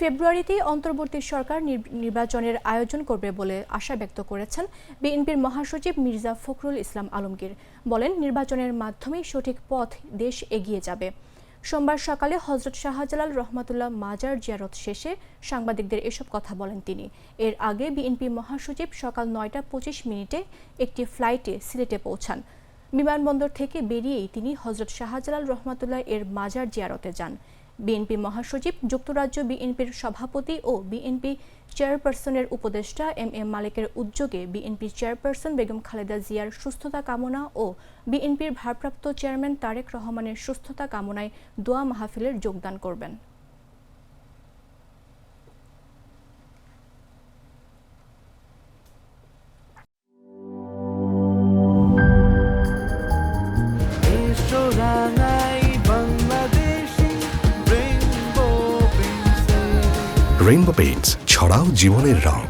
ফেব্রুয়ারিতেই অন্তর্বর্তী সরকার নির্বাচনের আয়োজন করবে বলে আশা ব্যক্ত করেছেন বিএনপির মহাসচিব মির্জা ফখরুল ইসলাম আলমগীর। বলেন, নির্বাচনের মাধ্যমেই সঠিক পথ দেশ এগিয়ে যাবে। সোমবার সকালে হযরত শাহজালাল রহমাতুল্লাহ মাজার জিয়ারত শেষে সাংবাদিকদের এসব কথা বলেন তিনি। এর আগে বিএনপি মহাসচিব সকাল ৯টা ২৫ মিনিটে একটি ফ্লাইটে সিলেটে পৌঁছান। বিমানবন্দর থেকে বেরিয়েই তিনি হযরত শাহজালাল রহমাতুল্লাহ এর মাজার জিয়ারতে যান। বিএনপি মহাসচিব যুক্তরাজ্য বিএনপির সভাপতি ও বিএনপি চেয়ারপারসনের উপদেষ্টা এম মালেকের উদ্যোগে বিএনপি চেয়ারপারসন বেগম খালেদা জিয়ার সুস্থতা কামনা ও বিএনপির ভারপ্রাপ্ত চেয়ারম্যান তারেক রহমানের সুস্থতা কামনায় দোয়া মাহফিলের যোগদান করবেন। রেইনবো পেইন্টস, ছড়াও জীবনের রং।